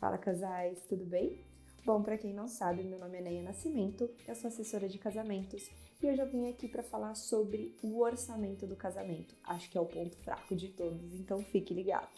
Fala casais, tudo bem? Bom, para quem não sabe, meu nome é Neia Nascimento, eu sou assessora de casamentos e hoje eu vim aqui para falar sobre o orçamento do casamento. Acho que é o ponto fraco de todos, então fique ligado.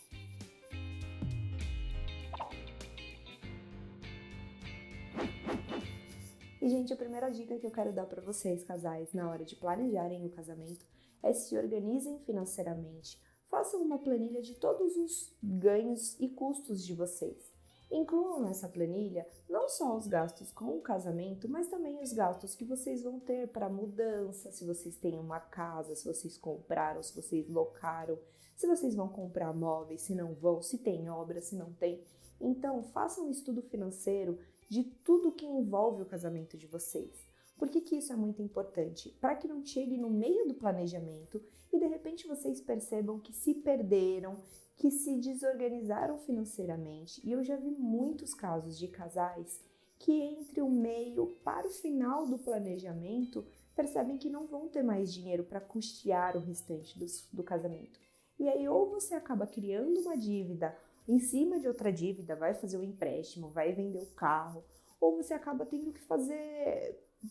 E, gente, a primeira dica que eu quero dar para vocês, casais, na hora de planejarem o casamento, é se organizem financeiramente. Façam uma planilha de todos os ganhos e custos de vocês. Incluam nessa planilha não só os gastos com o casamento, mas também os gastos que vocês vão ter para mudança, se vocês têm uma casa, se vocês compraram, se vocês locaram, se vocês vão comprar móveis, se não vão, se tem obra, se não tem. Então, façam um estudo financeiro de tudo que envolve o casamento de vocês. Por que isso é muito importante? Para que não chegue no meio do planejamento e de repente vocês percebam que se perderam, que se desorganizaram financeiramente. E eu já vi muitos casos de casais que entre o meio para o final do planejamento percebem que não vão ter mais dinheiro para custear o restante do casamento. E aí ou você acaba criando uma dívida em cima de outra dívida, vai fazer um empréstimo, vai vender o carro, ou você acaba tendo que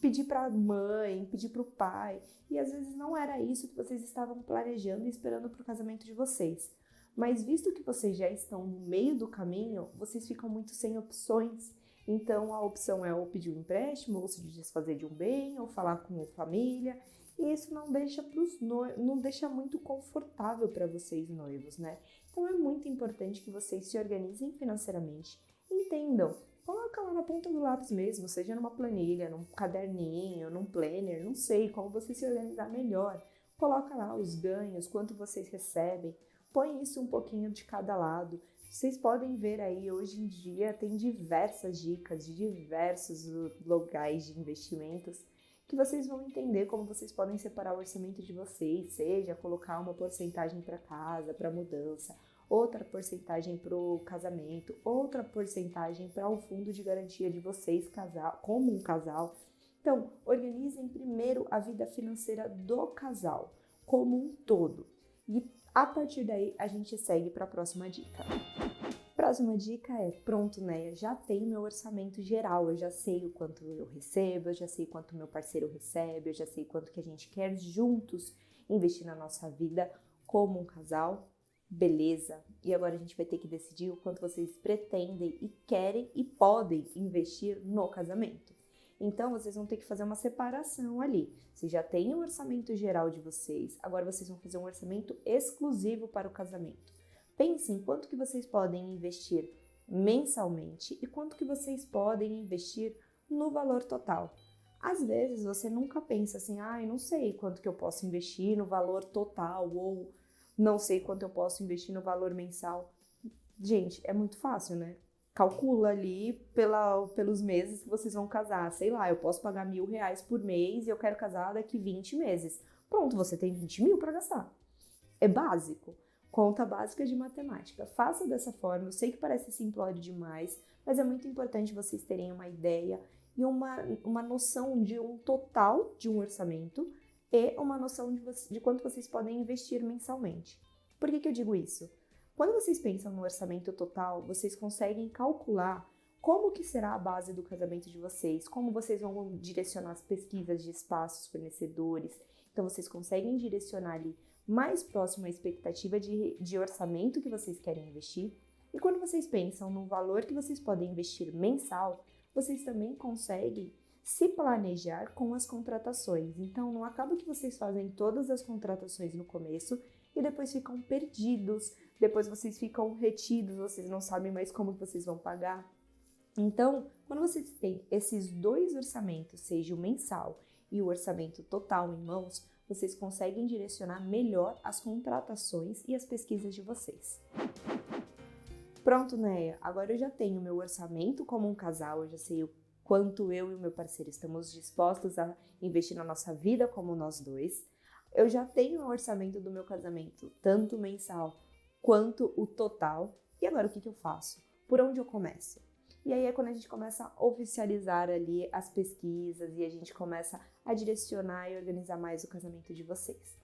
pedir para a mãe, pedir para o pai, e às vezes não era isso que vocês estavam planejando e esperando para o casamento de vocês. Mas visto que vocês já estão no meio do caminho, vocês ficam muito sem opções. Então a opção é ou pedir um empréstimo, ou se desfazer de um bem, ou falar com a família, e isso não deixa muito confortável para vocês noivos, né? Então é muito importante que vocês se organizem financeiramente, entendam, coloca lá na ponta do lápis mesmo, seja numa planilha, num caderninho, num planner, não sei, como você se organizar melhor. Coloca lá os ganhos, quanto vocês recebem, põe isso um pouquinho de cada lado. Vocês podem ver aí, hoje em dia tem diversas dicas de diversos locais de investimentos que vocês vão entender como vocês podem separar o orçamento de vocês, seja colocar uma porcentagem para casa, para mudança, outra porcentagem para o casamento, outra porcentagem para o fundo de garantia de vocês, como um casal. Então, organizem primeiro a vida financeira do casal, como um todo. E a partir daí, a gente segue para a próxima dica. Próxima dica é, pronto, né? Eu já tenho meu orçamento geral, eu já sei o quanto eu recebo, eu já sei quanto meu parceiro recebe, eu já sei quanto que a gente quer juntos investir na nossa vida como um casal. Beleza, e agora a gente vai ter que decidir o quanto vocês pretendem e querem e podem investir no casamento. Então, vocês vão ter que fazer uma separação ali. Vocês já têm o orçamento geral de vocês, agora vocês vão fazer um orçamento exclusivo para o casamento. Pensem quanto que vocês podem investir mensalmente e quanto que vocês podem investir no valor total. Às vezes, você nunca pensa assim, não sei quanto que eu posso investir no valor total ou não sei quanto eu posso investir no valor mensal. Gente, é muito fácil, né? Calcula ali pelos meses que vocês vão casar. Sei lá, eu posso pagar R$1.000 por mês e eu quero casar daqui 20 meses. Pronto, você tem 20 mil para gastar. É básico. Conta básica de matemática. Faça dessa forma. Eu sei que parece simplório demais, mas é muito importante vocês terem uma ideia e uma noção de um total de um orçamento e uma noção de quanto vocês podem investir mensalmente. Por que eu digo isso? Quando vocês pensam no orçamento total, vocês conseguem calcular como que será a base do casamento de vocês, como vocês vão direcionar as pesquisas de espaços, fornecedores. Então, vocês conseguem direcionar ali mais próximo à expectativa de orçamento que vocês querem investir. E quando vocês pensam no valor que vocês podem investir mensal, vocês também conseguem se planejar com as contratações. Então, não acaba que vocês fazem todas as contratações no começo e depois ficam perdidos, depois vocês ficam retidos, vocês não sabem mais como que vocês vão pagar. Então, quando vocês têm esses dois orçamentos, seja o mensal e o orçamento total em mãos, vocês conseguem direcionar melhor as contratações e as pesquisas de vocês. Pronto, Neia, agora eu já tenho meu orçamento como um casal, eu já sei o quanto eu e o meu parceiro estamos dispostos a investir na nossa vida como nós dois. Eu já tenho o orçamento do meu casamento, tanto mensal quanto o total. E agora o que eu faço? Por onde eu começo? E aí é quando a gente começa a oficializar ali as pesquisas e a gente começa a direcionar e organizar mais o casamento de vocês.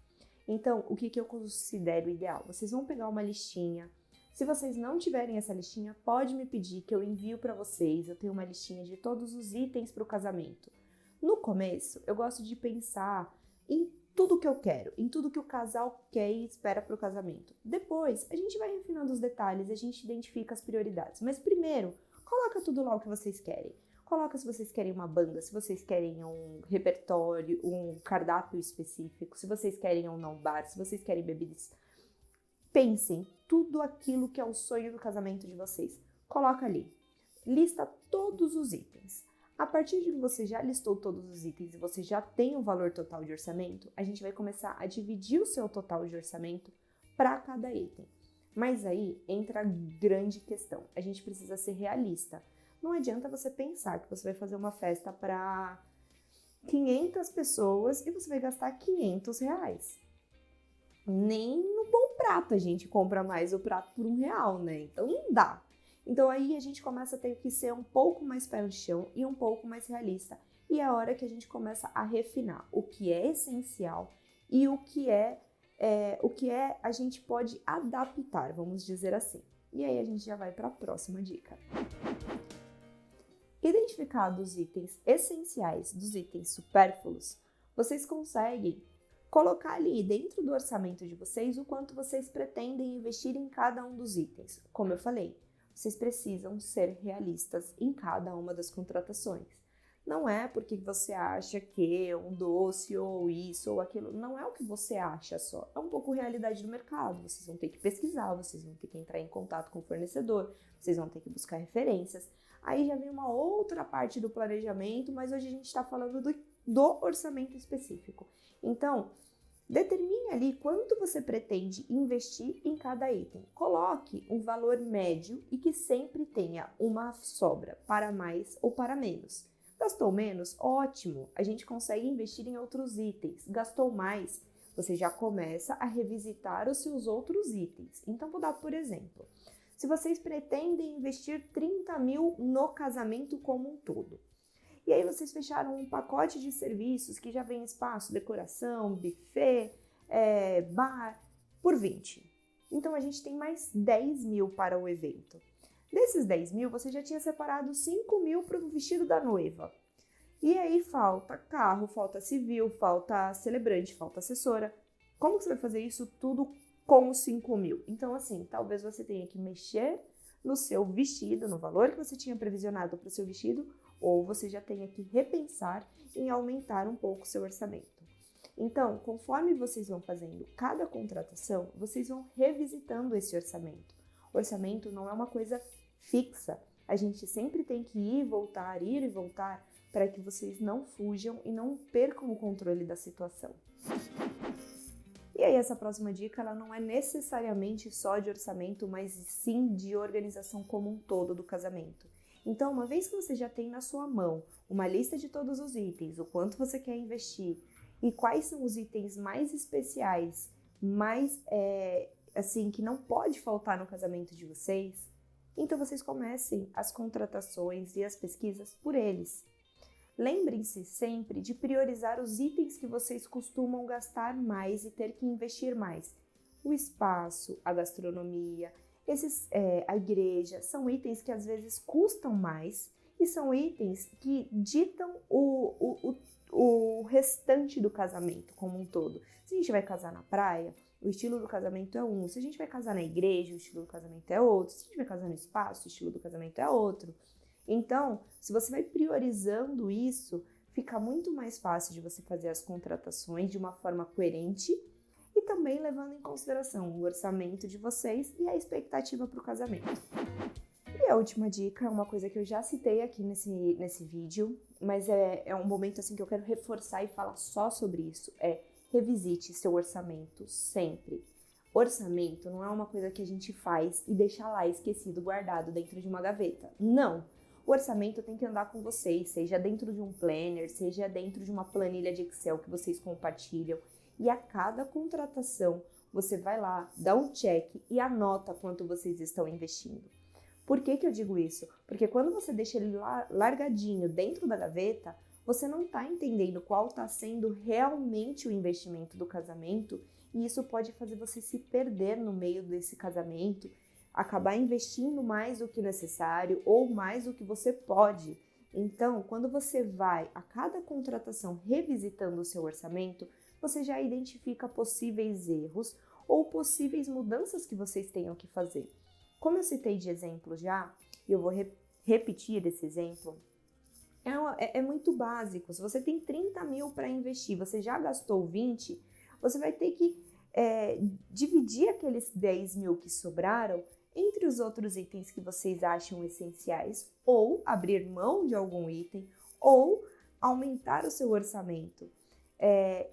Então, o que eu considero ideal? Vocês vão pegar uma listinha Se vocês não tiverem essa listinha, pode me pedir que eu envio para vocês. Eu tenho uma listinha de todos os itens para o casamento. No começo, eu gosto de pensar em tudo que eu quero, em tudo que o casal quer e espera para o casamento. Depois, a gente vai refinando os detalhes, a gente identifica as prioridades. Mas primeiro, coloca tudo lá o que vocês querem. Coloca se vocês querem uma banda, se vocês querem um repertório, um cardápio específico, se vocês querem um não bar, se vocês querem bebidas. Pensem tudo aquilo que é o sonho do casamento de vocês. Coloca ali. Lista todos os itens. A partir de que você já listou todos os itens e você já tem o valor total de orçamento, a gente vai começar a dividir o seu total de orçamento para cada item. Mas aí entra a grande questão. A gente precisa ser realista. Não adianta você pensar que você vai fazer uma festa para 500 pessoas e você vai gastar R$500. Nem no bom prato a gente compra mais o prato por R$1, né? Então não dá. Então aí a gente começa a ter que ser um pouco mais pé no chão e um pouco mais realista. E é a hora que a gente começa a refinar o que é essencial e o que é a gente pode adaptar, vamos dizer assim. E aí a gente já vai para a próxima dica. Identificados os itens essenciais dos itens supérfluos, vocês conseguem colocar ali dentro do orçamento de vocês o quanto vocês pretendem investir em cada um dos itens. Como eu falei, vocês precisam ser realistas em cada uma das contratações. Não é porque você acha que um doce ou isso ou aquilo, não é o que você acha só. É um pouco a realidade do mercado. Vocês vão ter que pesquisar, vocês vão ter que entrar em contato com o fornecedor, vocês vão ter que buscar referências. Aí já vem uma outra parte do planejamento, mas hoje a gente está falando do orçamento específico. Então, determine ali quanto você pretende investir em cada item. Coloque um valor médio e que sempre tenha uma sobra para mais ou para menos. Gastou menos? Ótimo! A gente consegue investir em outros itens. Gastou mais? Você já começa a revisitar os seus outros itens. Então, vou dar por exemplo. Se vocês pretendem investir 30 mil no casamento como um todo, e aí vocês fecharam um pacote de serviços que já vem espaço, decoração, buffet, bar, por 20. Então a gente tem mais 10 mil para o evento. Desses 10 mil, você já tinha separado 5 mil para o vestido da noiva. E aí falta carro, falta civil, falta celebrante, falta assessora. Como que você vai fazer isso tudo com os 5 mil? Então, assim, talvez você tenha que mexer no seu vestido, no valor que você tinha previsionado para o seu vestido, ou você já tenha que repensar em aumentar um pouco o seu orçamento. Então, conforme vocês vão fazendo cada contratação, vocês vão revisitando esse orçamento. O orçamento não é uma coisa fixa. A gente sempre tem que ir e voltar, para que vocês não fujam e não percam o controle da situação. E aí essa próxima dica, ela não é necessariamente só de orçamento, mas sim de organização como um todo do casamento. Então, uma vez que você já tem na sua mão uma lista de todos os itens, o quanto você quer investir e quais são os itens mais especiais, mais assim, que não pode faltar no casamento de vocês, então vocês comecem as contratações e as pesquisas por eles. Lembrem-se sempre de priorizar os itens que vocês costumam gastar mais e ter que investir mais. O espaço, a gastronomia, a igreja, são itens que às vezes custam mais e são itens que ditam o restante do casamento como um todo. Se a gente vai casar na praia, o estilo do casamento é um. Se a gente vai casar na igreja, o estilo do casamento é outro. Se a gente vai casar no espaço, o estilo do casamento é outro. Então, se você vai priorizando isso, fica muito mais fácil de você fazer as contratações de uma forma coerente e também levando em consideração o orçamento de vocês e a expectativa para o casamento. E a última dica é uma coisa que eu já citei aqui nesse vídeo, mas é um momento assim que eu quero reforçar e falar só sobre isso, revisite seu orçamento sempre. Orçamento não é uma coisa que a gente faz e deixa lá esquecido, guardado dentro de uma gaveta. Não! O orçamento tem que andar com vocês, seja dentro de um planner, seja dentro de uma planilha de Excel que vocês compartilham. E a cada contratação, você vai lá, dá um check e anota quanto vocês estão investindo. Por que eu digo isso? Porque quando você deixa ele lá largadinho dentro da gaveta, você não está entendendo qual está sendo realmente o investimento do casamento e isso pode fazer você se perder no meio desse casamento, acabar investindo mais do que necessário ou mais do que você pode. Então, quando você vai a cada contratação revisitando o seu orçamento, você já identifica possíveis erros ou possíveis mudanças que vocês tenham que fazer. Como eu citei de exemplo já, e eu vou repetir esse exemplo, é muito básico. Se você tem 30 mil para investir, você já gastou 20, você vai ter que dividir aqueles 10 mil que sobraram entre os outros itens que vocês acham essenciais, ou abrir mão de algum item, ou aumentar o seu orçamento.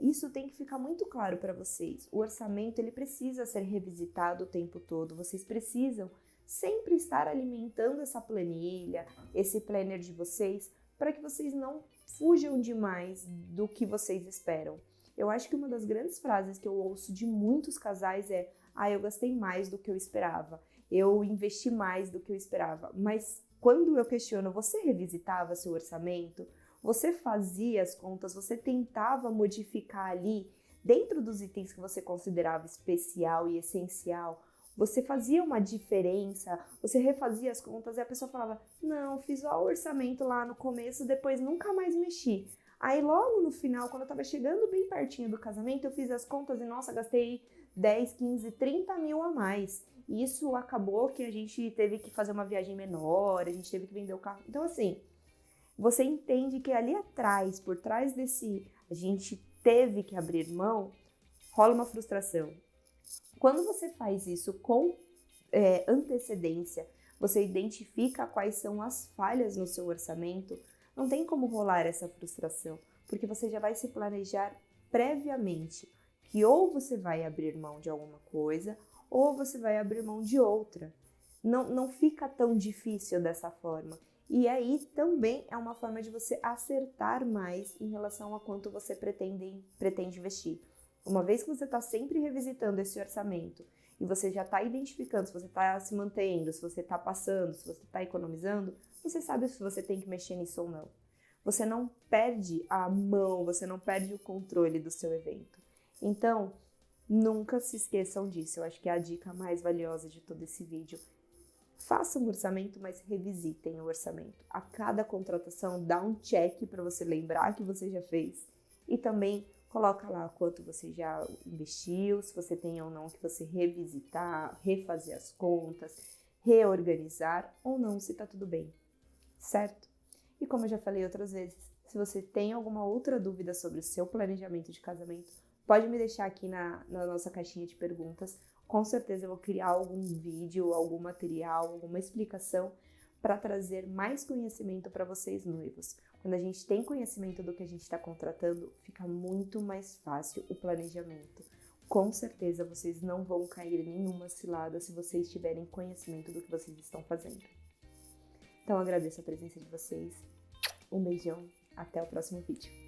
Isso tem que ficar muito claro para vocês. O orçamento ele precisa ser revisitado o tempo todo. Vocês precisam sempre estar alimentando essa planilha, esse planner de vocês, para que vocês não fujam demais do que vocês esperam. Eu acho que uma das grandes frases que eu ouço de muitos casais é: eu gastei mais do que eu esperava, eu investi mais do que eu esperava. Mas quando eu questiono, você revisitava seu orçamento? Você fazia as contas? Você tentava modificar ali, dentro dos itens que você considerava especial e essencial? Você fazia uma diferença? Você refazia as contas e a pessoa falava: não, fiz o orçamento lá no começo, depois nunca mais mexi. Aí logo no final, quando eu tava chegando bem pertinho do casamento, eu fiz as contas e nossa, gastei 10, 15, 30 mil a mais. E isso acabou que a gente teve que fazer uma viagem menor, a gente teve que vender o carro. Então assim, você entende que ali atrás, por trás desse a gente teve que abrir mão, rola uma frustração. Quando você faz isso com antecedência, você identifica quais são as falhas no seu orçamento, não tem como rolar essa frustração, porque você já vai se planejar previamente que ou você vai abrir mão de alguma coisa ou você vai abrir mão de outra. Não fica tão difícil dessa forma. E aí também é uma forma de você acertar mais em relação a quanto você pretende investir. Uma vez que você está sempre revisitando esse orçamento e você já está identificando se você está se mantendo, se você está passando, se você está economizando, você sabe se você tem que mexer nisso ou não. Você não perde a mão, você não perde o controle do seu evento. Então, nunca se esqueçam disso. Eu acho que é a dica mais valiosa de todo esse vídeo. Façam um orçamento, mas revisitem o orçamento. A cada contratação, dá um check para você lembrar que você já fez. E também coloca lá quanto você já investiu, se você tem ou não que você revisitar, refazer as contas, reorganizar ou não, se tá tudo bem, certo? E como eu já falei outras vezes, se você tem alguma outra dúvida sobre o seu planejamento de casamento, pode me deixar aqui na nossa caixinha de perguntas. Com certeza eu vou criar algum vídeo, algum material, alguma explicação para trazer mais conhecimento para vocês noivos. Quando a gente tem conhecimento do que a gente está contratando, fica muito mais fácil o planejamento. Com certeza vocês não vão cair em nenhuma cilada se vocês tiverem conhecimento do que vocês estão fazendo. Então agradeço a presença de vocês. Um beijão, até o próximo vídeo.